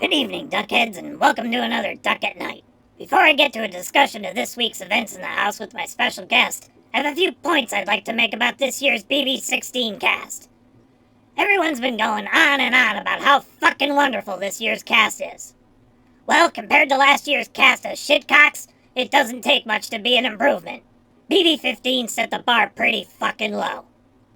Good evening, Duckheads, and welcome to another Duck at Night. Before I get to a discussion of this week's events in the house with my special guest, I have a few points I'd like to make about this year's BB16 Cast. Everyone's been going on and on about how fucking wonderful this year's cast is. Well, compared to last year's cast of shitcocks, it doesn't take much to be an improvement. BB15 set the bar pretty fucking low.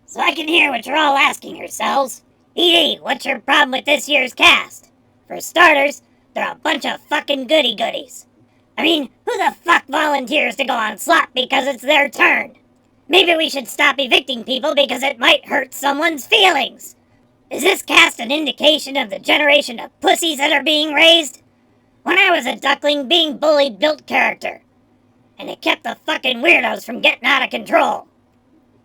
So I can hear what you're all asking yourselves. Edie, what's your problem with this year's cast? For starters, they're a bunch of fucking goody-goodies. I mean, who the fuck volunteers to go on slop because it's their turn? Maybe we should stop evicting people because it might hurt someone's feelings. Is this cast an indication of the generation of pussies that are being raised? When I was a duckling, being bullied built character. And it kept the fucking weirdos from getting out of control.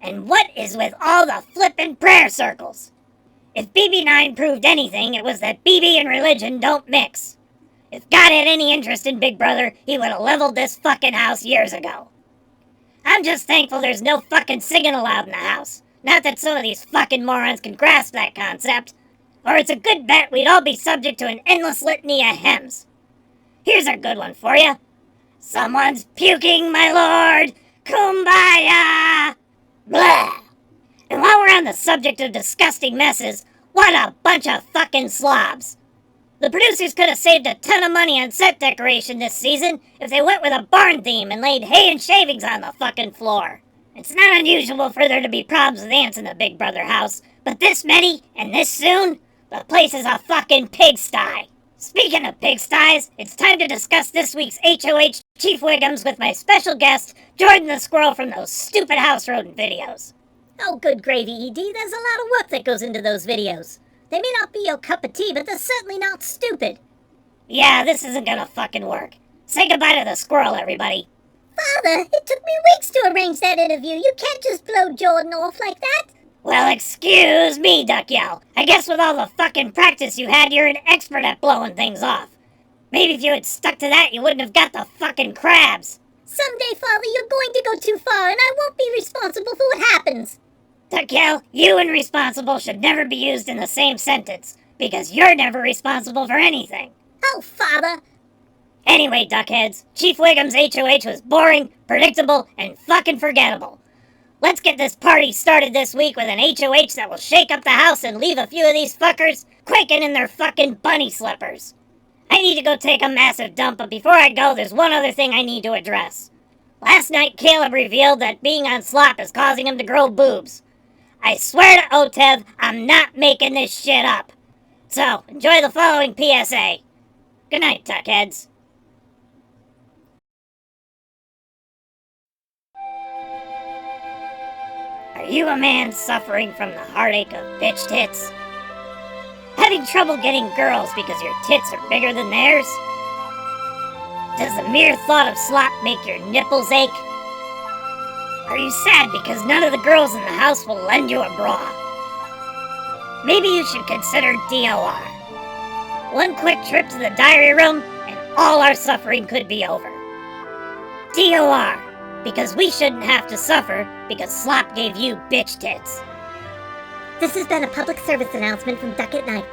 And what is with all the flippin' prayer circles? If BB9 proved anything, it was that BB and religion don't mix. If God had any interest in Big Brother, he would have leveled this fucking house years ago. I'm just thankful there's no fucking singing allowed in the house. Not that some of these fucking morons can grasp that concept. Or it's a good bet we'd all be subject to an endless litany of hymns. Here's a good one for you. Someone's puking, my lord! Kumbaya! Blah! And while we're on the subject of disgusting messes, what a bunch of fucking slobs! The producers could have saved a ton of money on set decoration this season if they went with a barn theme and laid hay and shavings on the fucking floor. It's not unusual for there to be problems with ants in the Big Brother house, but this many, and this soon? The place is a fucking pigsty. Speaking of pigsties, it's time to discuss this week's HOH Chief Wiggums with my special guest, Jordan the Squirrel from those stupid house rodent videos. Oh, good gravy, E.D. There's a lot of work that goes into those videos. They may not be your cup of tea, but they're certainly not stupid. Yeah, this isn't gonna fucking work. Say goodbye to the squirrel, everybody. Father, it took me weeks to arrange that interview. You can't just blow Jordan off like that. Well, excuse me, Duck Yell. I guess with all the fucking practice you had, you're an expert at blowing things off. Maybe if you had stuck to that, you wouldn't have got the fucking crabs. Someday, Father, you're going to go too far, and I won't be responsible for what happens. Duck Yell, you and responsible should never be used in the same sentence, because you're never responsible for anything. Oh, Father. Anyway, Duckheads, Chief Wiggum's HOH was boring, predictable, and fucking forgettable. Let's get this party started this week with an HOH that will shake up the house and leave a few of these fuckers quaking in their fucking bunny slippers. I need to go take a massive dump, but before I go, there's one other thing I need to address. Last night, Caleb revealed that being on slop is causing him to grow boobs. I swear to Otev, I'm not making this shit up. So, enjoy the following PSA. Good night, Duckheads. Are you a man suffering from the heartache of bitch tits? Having trouble getting girls because your tits are bigger than theirs? Does the mere thought of slop make your nipples ache? Are you sad because none of the girls in the house will lend you a bra? Maybe you should consider DOR. One quick trip to the diary room and all our suffering could be over. DOR, because we shouldn't have to suffer because slop gave you bitch tits. This has been a public service announcement from Duck at Night.